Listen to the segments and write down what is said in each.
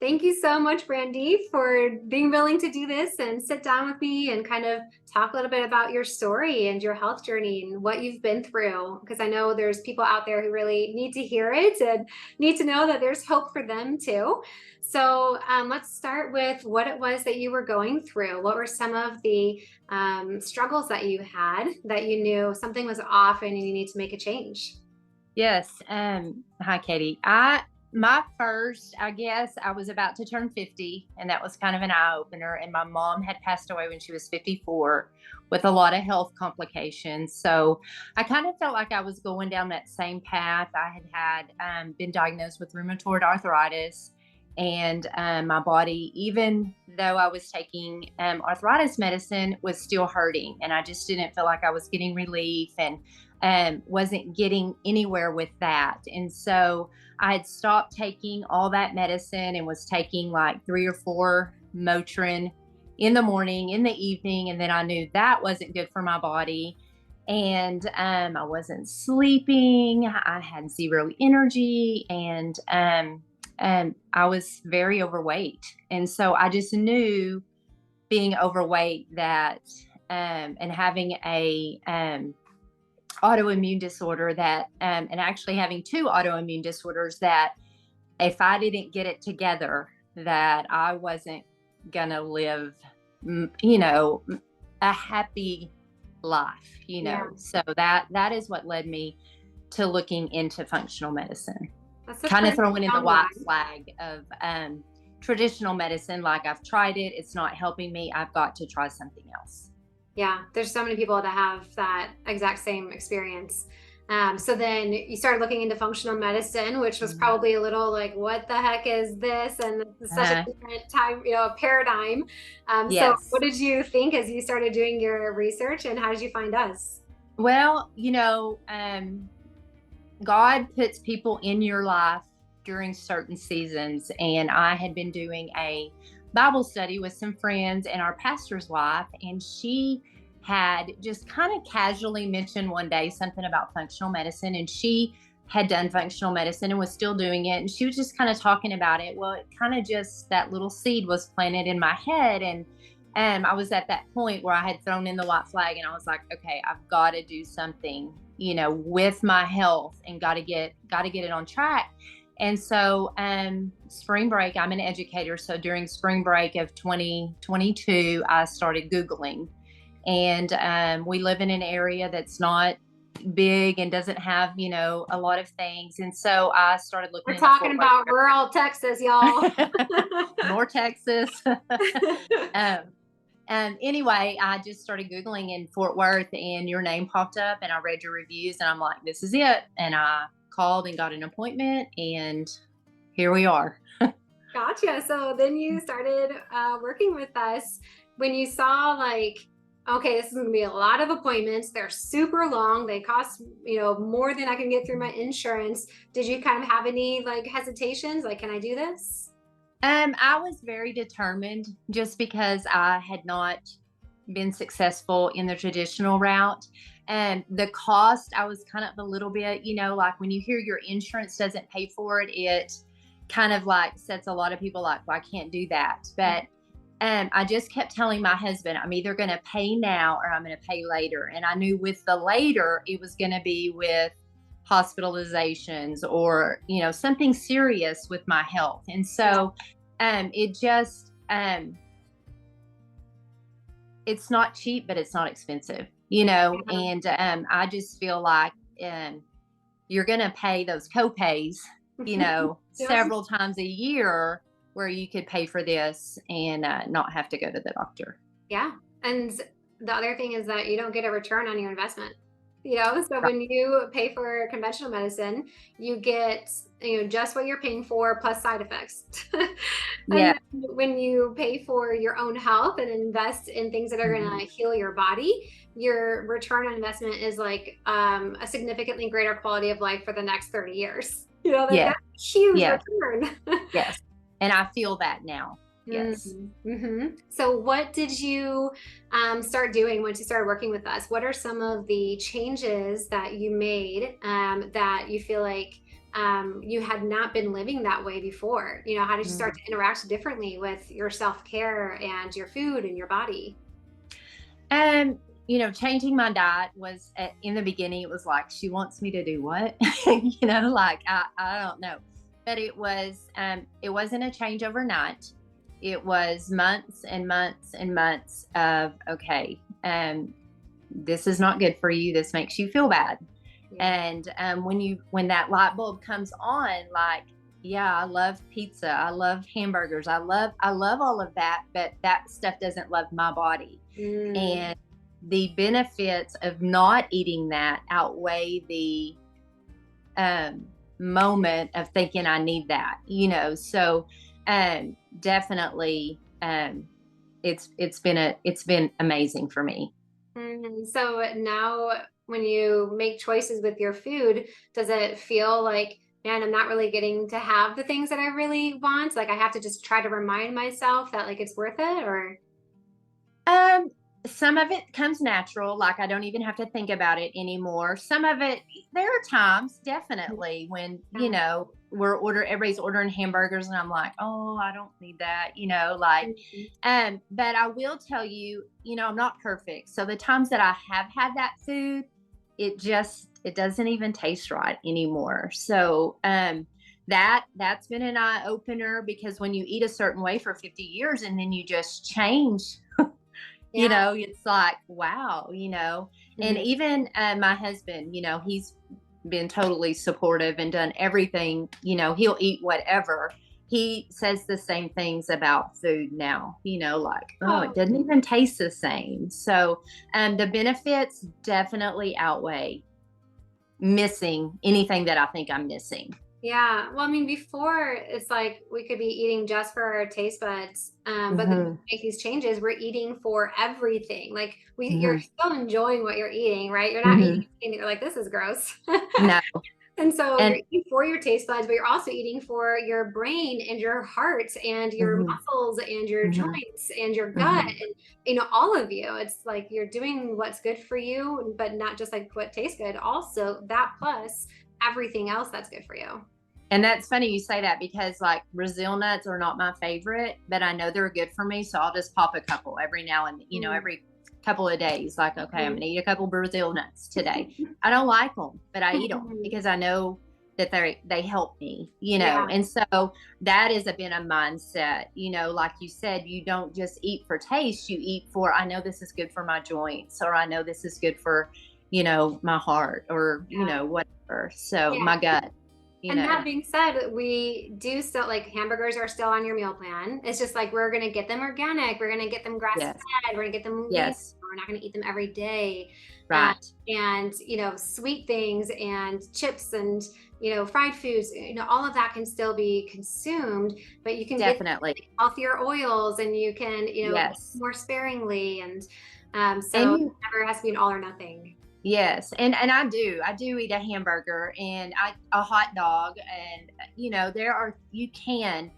Thank you so much, Brandy, for being willing to do this and sit down with me and kind of talk a little bit about your story and your health journey and what you've been through. Because I know there's people out there who really need to hear it and need to know that there's hope for them too. So let's start with what it was that you were going through. What were some of the struggles that you had that you knew something was off and you need to make a change? Yes. Hi, Katie. My first, I guess, I was about to turn 50, and that was kind of an eye opener. And my mom had passed away when she was 54 with a lot of health complications. So I kind of felt like I was going down that same path. I had been diagnosed with rheumatoid arthritis, and my body, even though I was taking arthritis medicine, was still hurting, and I just didn't feel like I was getting relief, and wasn't getting anywhere with that. And so I had stopped taking all that medicine and was taking like 3 or 4 Motrin in the morning, in the evening, and then I knew that wasn't good for my body. And I wasn't sleeping. I had zero energy, and I was very overweight. And so I just knew, being overweight, that and having a autoimmune disorder, that and actually having 2 autoimmune disorders, that if I didn't get it together, that I wasn't gonna live a happy life. Yeah, So that is what led me to looking into functional medicine, that's a kind of pretty throwing in the strong line. white flag of traditional medicine. Like, I've tried it, it's not helping me, I've got to try something else. Yeah, there's so many people that have that exact same experience. So then you started looking into functional medicine, which was Mhm. probably a little like, what the heck is this? And this is such a uh different time, paradigm. So what yes. did you think as you started doing your research and how did you find us? Well, God puts people in your life during certain seasons. And I had been doing a Bible study with some friends and our pastor's wife, and she had just kind of casually mentioned one day something about functional medicine. And she had done functional medicine and was still doing it. And she was just kind of talking about it. Well, it kind of just, that little seed was planted in my head. And I was at that point where I had thrown in the white flag, and I was like, okay, I've got to do something, with my health, and got to get it on track. And so, spring break, I'm an educator. So during spring break of 2022, I started Googling. And we live in an area that's not big and doesn't have, a lot of things. And so I started looking We're in the talking Fort Worth about rural Texas, y'all. North Texas. um, anyway, I just started Googling in Fort Worth, and your name popped up, and I read your reviews, and I'm like, this is it. And I called and got an appointment, and here we are. Gotcha. So then you started working with us when you saw like, okay, this is going to be a lot of appointments. They're super long. They cost, more than I can get through my insurance. Did you kind of have any like hesitations? Like, can I do this? I was very determined, just because I had not been successful in the traditional route. And the cost, I was kind of a little bit, like, when you hear your insurance doesn't pay for it, it kind of like sets a lot of people like, well, I can't do that. But I just kept telling my husband, I'm either going to pay now or I'm going to pay later. And I knew with the later, it was going to be with hospitalizations, or, something serious with my health. And Yeah. so it just, it's not cheap, but it's not expensive, and I just feel like you're going to pay those copays, Yeah. several times a year, where you could pay for this and not have to go to the doctor. Yeah. And the other thing is that you don't get a return on your investment. So Right. when you pay for conventional medicine, you get, just what you're paying for plus side effects. And Yeah. then when you pay for your own health and invest in things that are going Mhm. to heal your body, your return on investment is like a significantly greater quality of life for the next 30 years. Yeah. That's a huge Yes. return. Yes. And I feel that now. Yes. Mm-hmm. So, what did you start doing once you started working with us? What are some of the changes that you made that you feel like you had not been living that way before. You know, how did you start Mm. to interact differently with your self-care and your food and your body? And changing my diet was in the beginning. It was like, she wants me to do what? Like I don't know, but it wasn't a change overnight. It was months and months and months of, okay, this is not good for you. This makes you feel bad. Yeah. And when that light bulb comes on, like, yeah, I love pizza, I love hamburgers, I love all of that, but that stuff doesn't love my body. Mm. And the benefits of not eating that outweigh the moment of thinking I need that, So definitely, it's been amazing for me. So now when you make choices with your food, does it feel like, man, I'm not really getting to have the things that I really want? Like I have to just try to remind myself that like it's worth it, or Um, some of it comes natural, like I don't even have to think about it anymore. Some of it, there are times definitely when, yeah. everybody's ordering hamburgers and I'm like, oh, I don't need that, like, Mhm. but I will tell you, I'm not perfect. So the times that I have had that food, it doesn't even taste right anymore. So, that's been an eye opener, because when you eat a certain way for 50 years and then you just change, Yeah. it's like, wow, and Mhm. even my husband, he's been totally supportive and done everything, he'll eat whatever. He says the same things about food now, like, oh, it Oh, doesn't even taste the same. So, the benefits definitely outweigh missing anything that I think I'm missing. yeah. Well, I mean, before it's like we could be eating just for our taste buds, but then when Hmm. we make these changes, we're eating for everything. Like you're Hmm. still enjoying what you're eating, right? You're not eating Hmm. and you're like, this is gross. No. And so you're And eating for your taste buds, but you're also eating for your brain and your heart and your hmm. muscles and your Hmm. joints and your gut Hmm. and all of you. It's like you're doing what's good for you, but not just like what tastes good. Also, that plus everything else that's good for you. And that's funny you say that, because like Brazil nuts are not my favorite, but I know they're good for me. So I'll just pop a couple every now and, Mm. every couple of days. Like, okay, I'm going Mhm. to eat a couple Brazil nuts today. I don't like them, but I eat them because I know that they help me, Yeah. And so that has been a mindset, like you said, you don't just eat for taste, you eat for, I know this is good for my joints, or I know this is good for, my heart, or, Yeah. whatever. So Yeah. my gut, you And know. that being said, we do still like hamburgers are still on your meal plan. It's just like we're gonna get them organic, we're gonna get them grass Yes. fed, we're gonna get them vegan. Yes. We're not gonna eat them every day. Um, Right. and sweet things and chips and fried foods, all of that can still be consumed, but you can get Definitely. healthier oils and you can Yes. more sparingly, and And so it never has to be an all or nothing. yes. And I do eat a hamburger and a hot dog, and you can,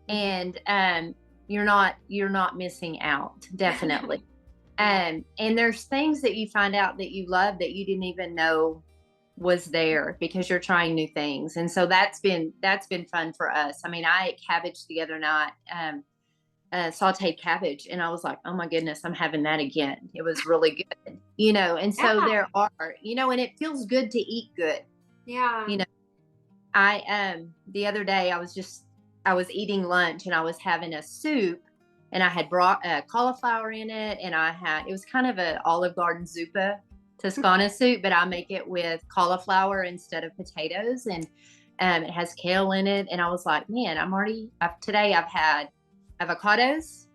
Mhm. and you're not missing out. Definitely. Yeah. And there's things that you find out that you love that you didn't even know was there, because you're trying new things. And so that's been fun for us. I mean, I ate cabbage the other night, sauteed cabbage, and I was like, oh my goodness, I'm having that again. It was really good, And so Yeah. there are, and it feels good to eat good. Yeah. You know, I the other day I was eating lunch and I was having a soup, and I had brought cauliflower in it, and it was kind of a Olive Garden zuppa Toscana soup, but I make it with cauliflower instead of potatoes, and it has kale in it. And I was like, man, today I've had avocados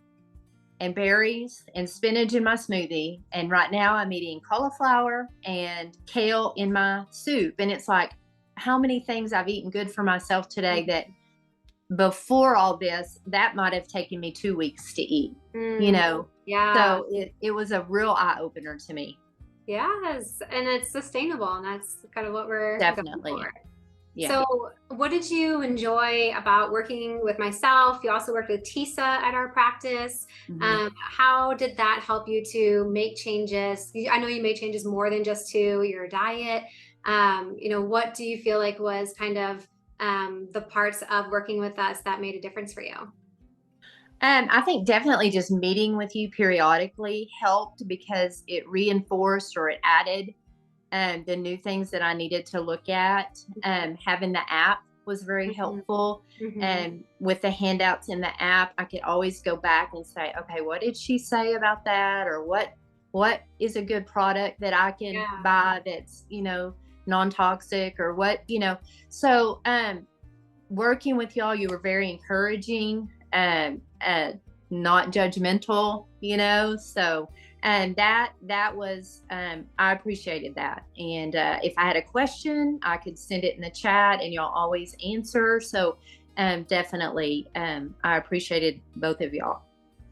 and berries and spinach in my smoothie, and right now I'm eating cauliflower and kale in my soup. And it's like, how many things I've eaten good for myself today that before all this, that might have taken me 2 weeks to eat, you Mm, know? yeah. So it was a real eye opener to me. Yes. And it's sustainable. And that's kind of what we're going Definitely. for. Yeah. So, what did you enjoy about working with myself? You also worked with Teesa at our practice. Hmm. How did that help you to make changes? I know you made changes more than just to your diet. What do you feel like was kind of the parts of working with us that made a difference for you? I think definitely just meeting with you periodically helped because it reinforced or it added the new things that I needed to look at. Having the app was very Mhm. helpful. Mhm. And with the handouts in the app, I could always go back and say, okay, what did she say about that? Or what is a good product that I can Yeah. buy that's, non-toxic or what, So working with y'all, you were very encouraging and not judgmental, so and that was I appreciated that. And if I had a question, I could send it in the chat and y'all always answer. So definitely I appreciated both of y'all.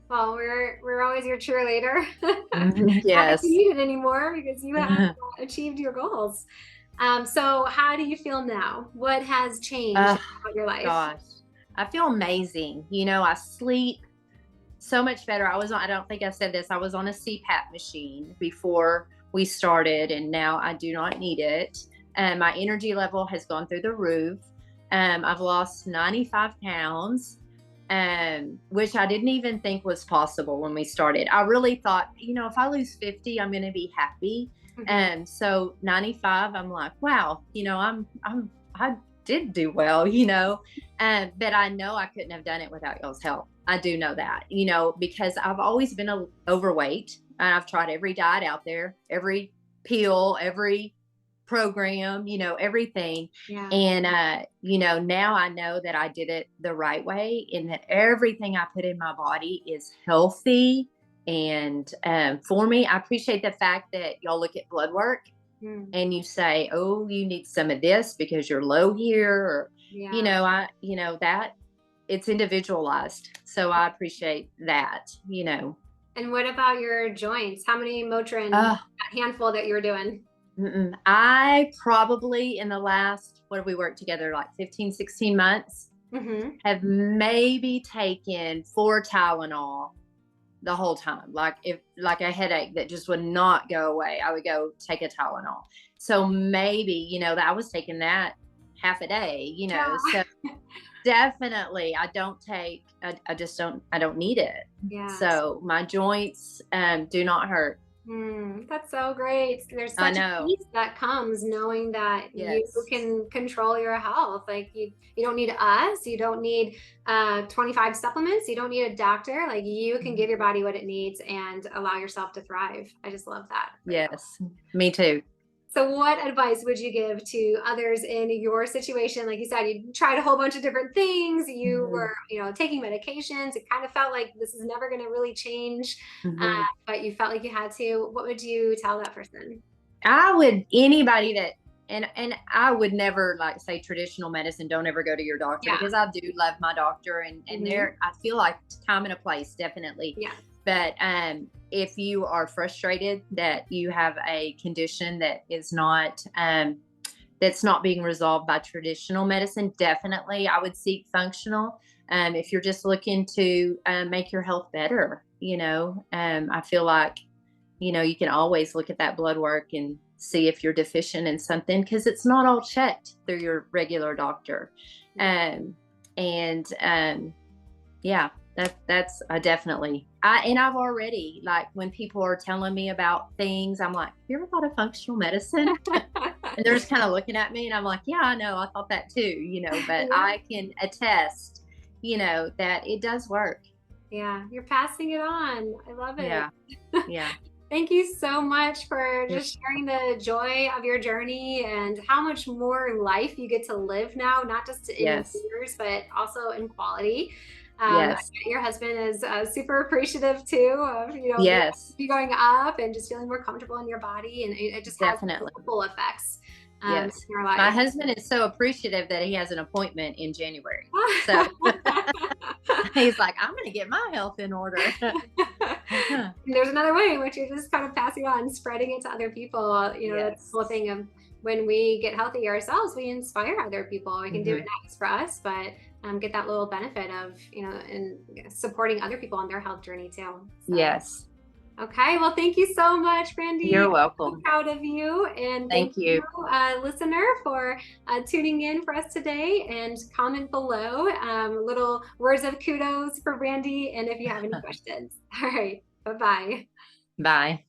Well, we're always your cheerleader. Not that you Yes. need it anymore because you have achieved your goals. So how do you feel now? What has changed uh, about your life? Gosh, I feel amazing. I sleep so much better. I don't think I said this. I was on a CPAP machine before we started, and now I do not need it. And my energy level has gone through the roof. I've lost 95 pounds, which I didn't even think was possible when we started. I really thought, if I lose 50, I'm going to be happy. Mhm. And so 95, I'm like, wow, I did do well, but I know I couldn't have done it without y'all's help. I do know that, because I've always been overweight and I've tried every diet out there, every pill, every program, everything. Yeah. And, now I know that I did it the right way and that everything I put in my body is healthy. And for me, I appreciate the fact that y'all look at blood work Mm. and you say, oh, you need some of this because you're low here, or, Yeah. that it's individualized. So I appreciate that. And what about your joints? How many Motrin, Uh, that handful that you were doing? I probably in the last, what have we worked together, like 15, 16 months, Hmm. have maybe taken 4 Tylenol the whole time. Like if like a headache that just would not go away, I would go take a Tylenol. So maybe, that I was taking that half a day, Yeah. so definitely I don't take, I just I don't need it. Yes. So my joints do not hurt. That's so great. There's I such a know. peace that comes knowing that you Yes. can control your health. Like you don't need us. You don't need 25 supplements. You don't need a doctor. Like you can give your body what it needs and allow yourself to thrive. I just love that for you. Yes. Me too. So what advice would you give to others in your situation? Like you said, you tried a whole bunch of different things. You Mhm. were, taking medications. It kind of felt like this is never going to really change, uh, Mhm. but you felt like you had to. What would you tell that person? I would anybody that and I would never like say traditional medicine, don't ever go to your doctor, Yeah. because I do love my doctor and Hmm. there I feel like time and a place, definitely. Yeah. But if you are frustrated that you have a condition that is not that's not being resolved by traditional medicine, definitely I would seek functional. If you're just looking to make your health better, I feel like you can always look at that blood work and see if you're deficient in something, because it's not all checked through your regular doctor. Yeah. And yeah, that's I definitely and I've already, like, when people are telling me about things, I'm like, you ever thought of functional medicine? And they're just kind of looking at me and I'm like, yeah, I know, I thought that too, but Yeah. I can attest, that it does work. Yeah. You're passing it on. I love it. Yeah. Yeah. Thank you so much for You're just sharing the joy of your journey and how much more life you get to live now, not just in Yes. years, but also in quality. I bet Yes. your husband is super appreciative too of, Yes. you going up and just feeling more comfortable in your body. And it just has Definitely. multiple effects in Yes. your My life. husband is so appreciative that he has an appointment in January. So he's like, I'm going to get my health in order. And there's another way in which you're just kind of passing on, spreading it to other people. That's the whole Yes. thing of when we get healthy ourselves, we inspire other people. We can do it Hmm. not just for us, but get that little benefit of, and supporting other people on their health journey too. So Yes. Okay, well, thank you so much, Brandy. You're I'm so welcome. proud of you. And thank Thank you. you, listener, for tuning in for us today. And comment below little words of kudos for Brandy. And if you have any questions. All right, bye-bye. Bye.